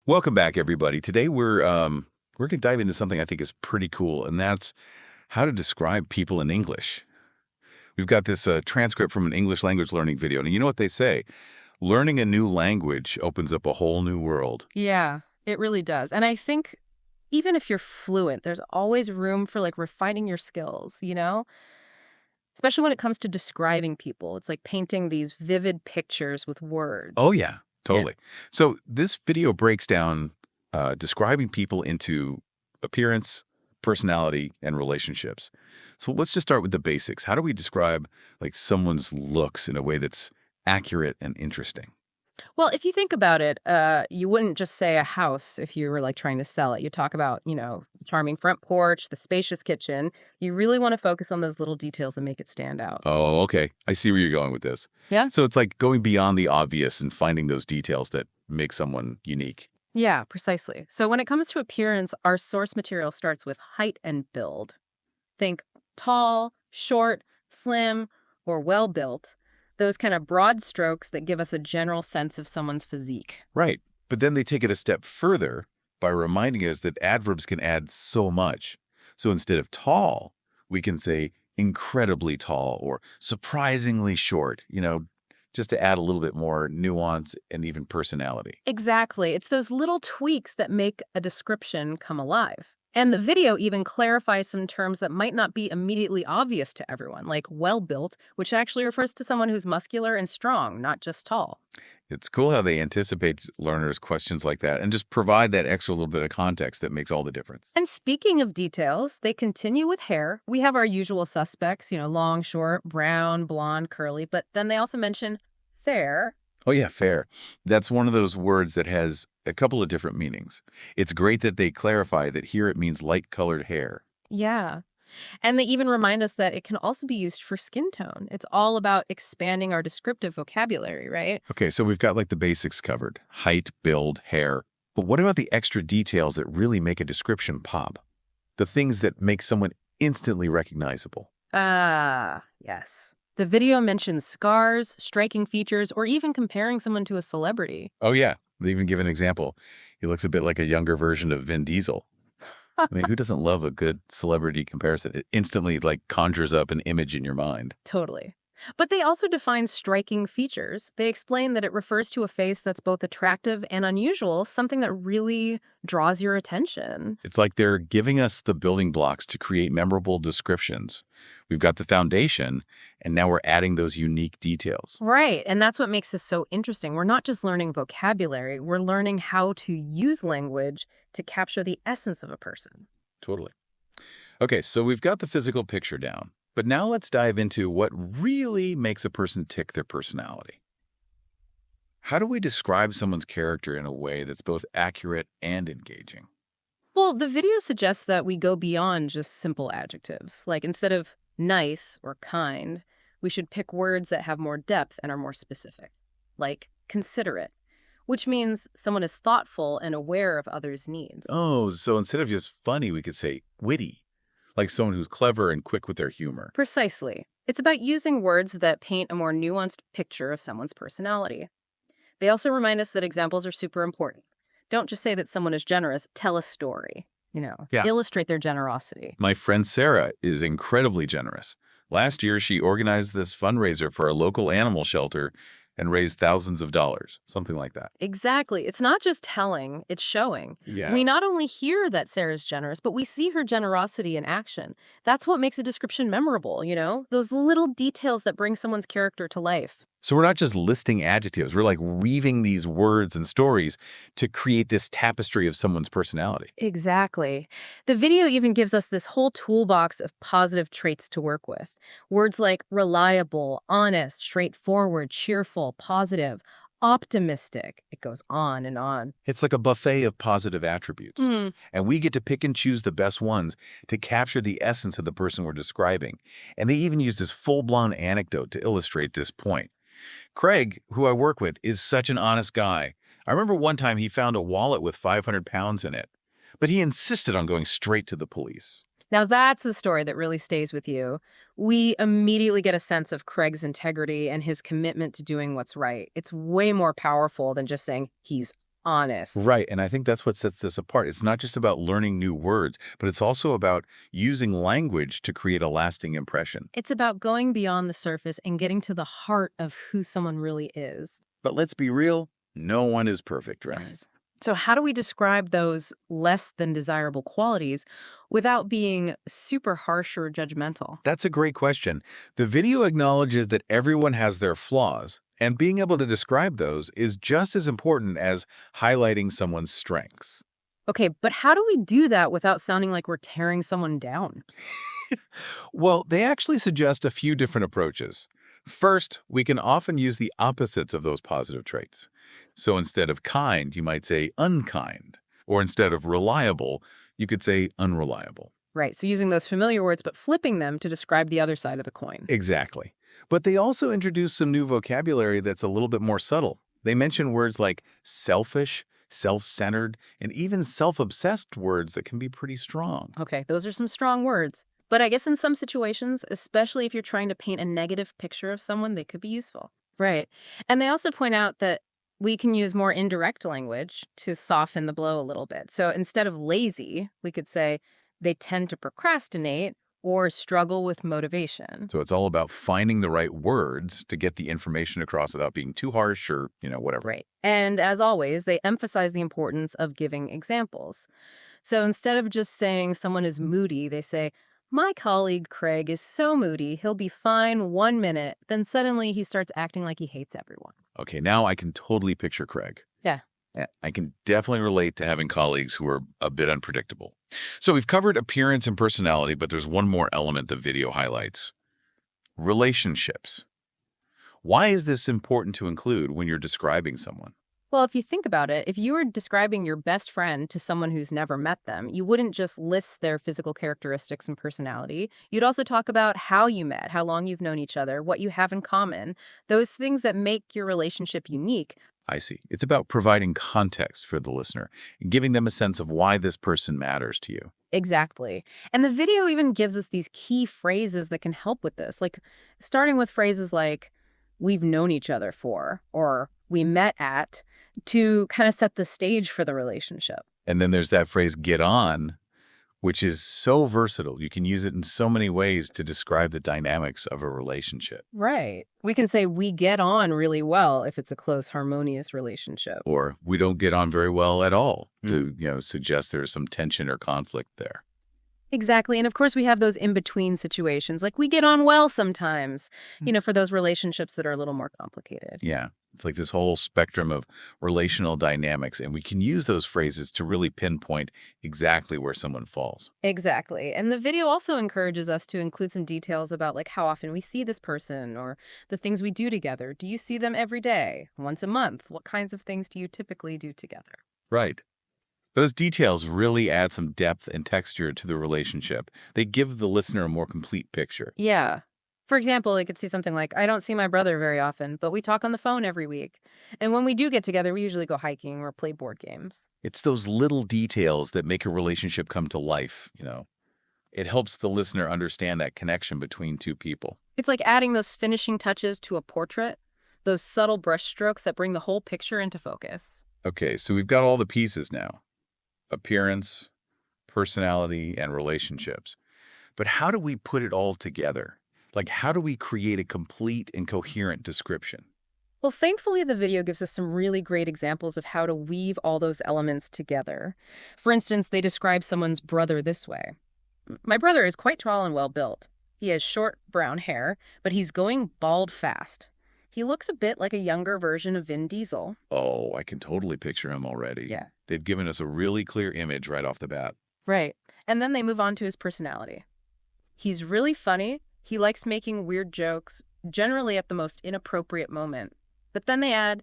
Welcome back, everybody. Today we're going to dive into something I think is pretty cool, and that's how to describe people in English. We've got this transcript from an English language learning video, and you know what they say? Learning a new language opens up a whole new world. Yeah, it really does. And I think even if you're fluent, there's always room for like refining your skills, you know? Especially when it comes to describing people. It's like painting these vivid pictures with Oh words. yeah, Yeah. totally. So this video breaks down describing people into appearance, personality, and relationships. So let's just start with the basics. How do we describe like someone's looks in a way that's accurate and interesting? Well, if you think about it, you wouldn't just say a house if you were like trying to sell it. You talk about, charming front porch, the spacious kitchen. You really want to focus on those little details that make it stand out. Oh, okay. I see where you're going with this. Yeah. So it's like going beyond the obvious and finding those details that make someone unique. Yeah, precisely. So when it comes to appearance, our source material starts with height and build. Think tall, short, slim, or well built. Those kind of broad strokes that give us a general sense of someone's physique. Right. But then they take it a step further by reminding us that adverbs can add so much. So instead of tall, we can say incredibly tall or surprisingly short, just to add a little bit more nuance and even personality. Exactly. It's those little tweaks that make a description come alive. And the video even clarifies some terms that might not be immediately obvious to everyone, like well built, which actually refers to someone who's muscular and strong, not just tall. It's cool how they anticipate learners' questions like that and just provide that extra little bit of context that makes all the difference. And speaking of details, they continue with hair. We have our usual suspects, long, short, brown, blonde, curly, but then they also mention fair. Oh, yeah, fair. That's one of those words that has a couple of different meanings. It's great that they clarify that here it means light-colored hair. Yeah. And they even remind us that it can also be used for skin tone. It's all about expanding our descriptive vocabulary, right? Okay, so we've got like the basics covered: height, build, hair. But what about the extra details that really make a description pop? The things that make someone instantly recognizable. Ah, yes. The video mentions scars, striking features, or even comparing someone to a celebrity. Oh, yeah. They even give an example. He looks a bit like a younger version of Vin Diesel. I mean, who doesn't love a good celebrity comparison? It instantly like conjures up an image in your mind. Totally. But they also define striking features. They explain that it refers to a face that's both attractive and unusual, something that really draws your attention. It's like they're giving us the building blocks to create memorable descriptions. We've got the foundation, and now we're adding those unique details. Right. And that's what makes this so interesting. We're not just learning vocabulary, we're learning how to use language to capture the essence of a person. Totally. Okay, so we've got the physical picture down, but now let's dive into what really makes a person tick their personality. How do we describe someone's character in a way that's both accurate and engaging? Well, the video suggests that we go beyond just simple adjectives. Like instead of nice or kind, we should pick words that have more depth and are more specific. Like considerate, which means someone is thoughtful and aware of others' needs. Oh, so instead of just funny, we could say witty, like someone who's clever and quick with their humor. Precisely. It's about using words that paint a more nuanced picture of someone's personality. They also remind us that examples are super important. Don't just say that someone is generous, tell a story. Yeah. Illustrate their generosity. My friend Sarah is incredibly generous. Last year, she organized this fundraiser for a local animal shelter and raised thousands of dollars, something like that. Exactly. It's not just telling, it's showing. Yeah. We not only hear that Sarah's generous, but we see her generosity in action. That's what makes a description memorable, Those little details that bring someone's character to life. So we're not just listing adjectives, we're like weaving these words and stories to create this tapestry of someone's personality. Exactly. The video even gives us this whole toolbox of positive traits to work with. Words like reliable, honest, straightforward, cheerful, positive, optimistic. It goes on and on. It's like a buffet of positive attributes. Hmm. And we get to pick and choose the best ones to capture the essence of the person we're describing. And they even use this full-blown anecdote to illustrate this point. Craig, who I work with, is such an honest guy. I remember one time he found a wallet with 500 pounds in it, but he insisted on going straight to the police. Now that's a story that really stays with you. We immediately get a sense of Craig's integrity and his commitment to doing what's right. It's way more powerful than just saying he's honest. Right, and I think that's what sets this apart. It's not just about learning new words, but it's also about using language to create a lasting impression. It's about going beyond the surface and getting to the heart of who someone really is. But let's be real, no one is perfect, right? Yes. So, how do we describe those less than desirable qualities without being super harsh or judgmental? That's a great question. The video acknowledges that everyone has their flaws, and being able to describe those is just as important as highlighting someone's strengths. Okay, but how do we do that without sounding like we're tearing someone down? Well, they actually suggest a few different approaches. First, we can often use the opposites of those positive traits. So instead of kind, you might say unkind. Or instead of reliable, you could say unreliable. Right, so using those familiar words but flipping them to describe the other side of the coin. Exactly. But they also introduce some new vocabulary that's a little bit more subtle. They mention words like selfish, self-centered, and even self-obsessed words that can be pretty strong. Okay, those are some strong words. But I guess in some situations, especially if you're trying to paint a negative picture of someone, they could be useful. Right. And they also point out that we can use more indirect language to soften the blow a little bit. So instead of lazy, we could say they tend to procrastinate or struggle with motivation. So it's all about finding the right words to get the information across without being too harsh or, whatever. Right. And as always, they emphasize the importance of giving examples. So instead of just saying someone is moody, they say, my colleague Craig is so moody, he'll be fine 1 minute, then suddenly he starts acting like he hates everyone. Okay, now I can totally picture Craig. Yeah. Yeah, I can definitely relate to having colleagues who are a bit unpredictable. So we've covered appearance and personality, but there's one more element the video highlights. Relationships. Why is this important to include when you're describing someone? Well, if you think about it, if you were describing your best friend to someone who's never met them, you wouldn't just list their physical characteristics and personality. You'd also talk about how you met, how long you've known each other, what you have in common, those things that make your relationship unique. I see. It's about providing context for the listener and giving them a sense of why this person matters to you. Exactly. And the video even gives us these key phrases that can help with this, like starting with phrases like, we've known each other for, or we met at, to kind of set the stage for the relationship. And then there's that phrase, get on, which is so versatile. You can use it in so many ways to describe the dynamics of a relationship. Right. We can say we get on really well if it's a close, harmonious relationship. Or we don't get on very well at all to, suggest there's some tension or conflict there. Exactly. And of course, we have those in-between situations, like we get on well sometimes, for those relationships that are a little more complicated. Yeah. It's like this whole spectrum of relational dynamics, and we can use those phrases to really pinpoint exactly where someone falls. Exactly. And the video also encourages us to include some details about like how often we see this person or the things we do together. Do you see them every day, once a month? What kinds of things do you typically do together? Right. Those details really add some depth and texture to the relationship. They give the listener a more complete picture. Yeah. For example, it could say something like, I don't see my brother very often, but we talk on the phone every week. And when we do get together, we usually go hiking or play board games. It's those little details that make a relationship come to life. It helps the listener understand that connection between two people. It's like adding those finishing touches to a portrait, those subtle brushstrokes that bring the whole picture into focus. Okay, so we've got all the pieces now. Appearance, personality, and relationships. But how do we put it all together? Like, how do we create a complete and coherent description? Well, thankfully, the video gives us some really great examples of how to weave all those elements together. For instance, they describe someone's brother this way. My brother is quite tall and well built. He has short brown hair, but he's going bald fast. He looks a bit like a younger version of Vin Diesel. Oh, I can totally picture him already. Yeah. They've given us a really clear image right off the bat. Right. And then they move on to his personality. He's really funny. He likes making weird jokes, generally at the most inappropriate moment. But then they add,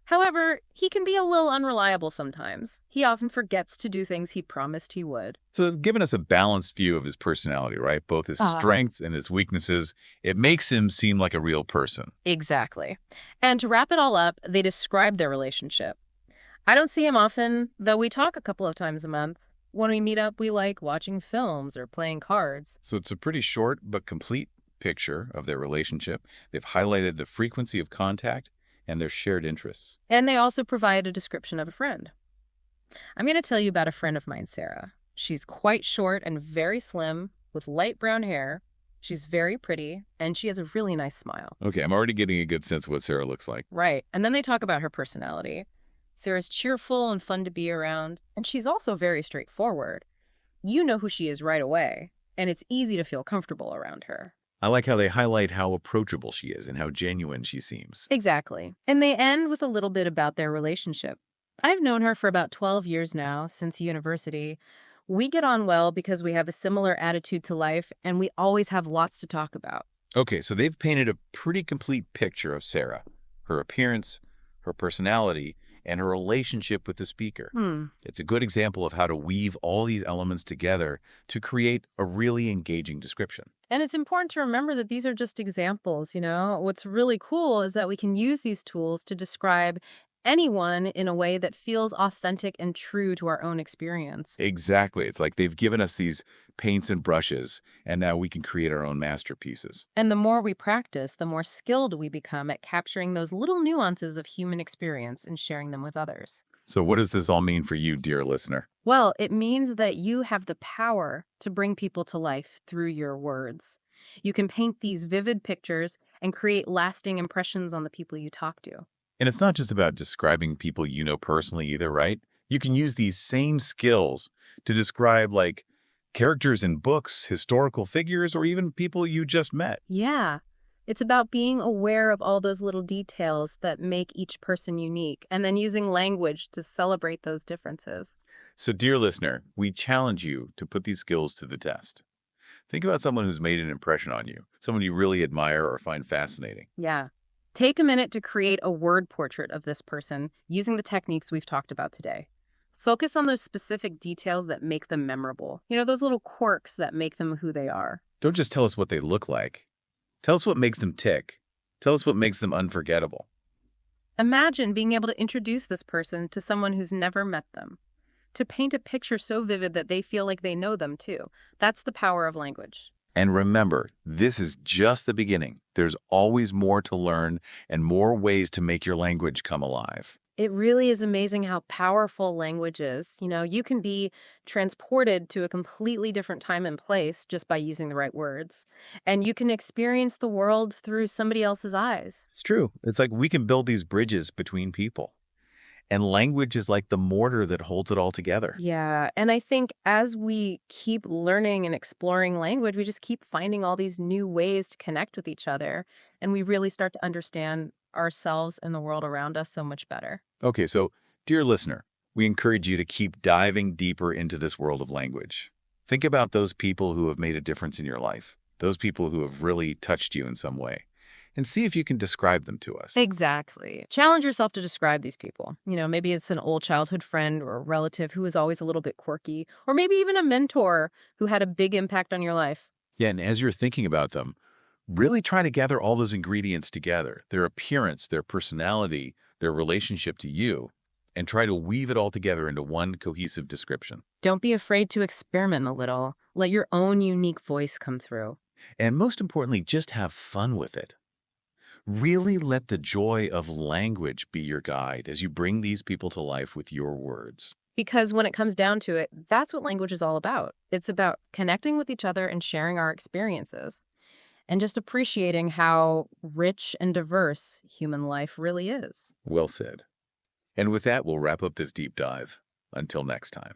however, he can be a little unreliable sometimes. He often forgets to do things he promised he would. So they've given us a balanced view of his personality, right? Both his strengths and his weaknesses. It makes him seem like a real person. Exactly. And to wrap it all up, they describe their relationship. I don't see him often, though we talk a couple of times a month. When we meet up, we like watching films or playing cards. So it's a pretty short but complete picture of their relationship. They've highlighted the frequency of contact and their shared interests. And they also provide a description of a friend. I'm going to tell you about a friend of mine, Sarah. She's quite short and very slim, with light brown hair. She's very pretty, and she has a really nice smile. Okay, I'm already getting a good sense of what Sarah looks like. Right. And then they talk about her personality. Sarah's cheerful and fun to be around, and she's also very straightforward. You know who she is right away, and it's easy to feel comfortable around her. I like how they highlight how approachable she is and how genuine she seems. Exactly. And they end with a little bit about their relationship. I've known her for about 12 years now, since university. We get on well because we have a similar attitude to life, and we always have lots to talk about. Okay, so they've painted a pretty complete picture of Sarah, her appearance, her personality, and her relationship with the speaker. It's a good example of how to weave all these elements together to create a really engaging description. And it's important to remember that these are just examples, you know? What's really cool is that we can use these tools to describe anyone in a way that feels authentic and true to our own experience. Exactly. It's like they've given us these paints and brushes, and now we can create our own masterpieces. And the more we practice, the more skilled we become at capturing those little nuances of human experience and sharing them with others. So what does this all mean for you, dear listener? Well, it means that you have the power to bring people to life through your words. You can paint these vivid pictures and create lasting impressions on the people you talk to. And it's not just about describing people you know personally either, right? You can use these same skills to describe, like, characters in books, historical figures, or even people you just met. Yeah, it's about being aware of all those little details that make each person unique and then using language to celebrate those differences. So, dear listener, we challenge you to put these skills to the test. Think about someone who's made an impression on you, someone you really admire or find fascinating. Yeah. Take a minute to create a word portrait of this person using the techniques we've talked about today. Focus on those specific details that make them memorable. You know, those little quirks that make them who they are. Don't just tell us what they look like. Tell us what makes them tick. Tell us what makes them unforgettable. Imagine being able to introduce this person to someone who's never met them, to paint a picture so vivid that they feel like they know them too. That's the power of language. And remember, this is just the beginning. There's always more to learn and more ways to make your language come alive. It really is amazing how powerful language is. You know, you can be transported to a completely different time and place just by using the right words. And you can experience the world through somebody else's eyes. It's true. It's like we can build these bridges between people. And language is like the mortar that holds it all together. Yeah, and I think as we keep learning and exploring language, we just keep finding all these new ways to connect with each other, and we really start to understand ourselves and the world around us so much better. Okay, so dear listener, we encourage you to keep diving deeper into this world of language. Think about those people who have made a difference in your life, those people who have really touched you in some way, and see if you can describe them to us. Exactly. Challenge yourself to describe these people. You know, maybe it's an old childhood friend or a relative who is always a little bit quirky, or maybe even a mentor who had a big impact on your life. Yeah, and as you're thinking about them, really try to gather all those ingredients together, their appearance, their personality, their relationship to you, and try to weave it all together into one cohesive description. Don't be afraid to experiment a little. Let your own unique voice come through. And most importantly, just have fun with it. Really let the joy of language be your guide as you bring these people to life with your words. Because when it comes down to it, that's what language is all about. It's about connecting with each other and sharing our experiences, and just appreciating how rich and diverse human life really is. Well said. And with that, we'll wrap up this deep dive. Until next time.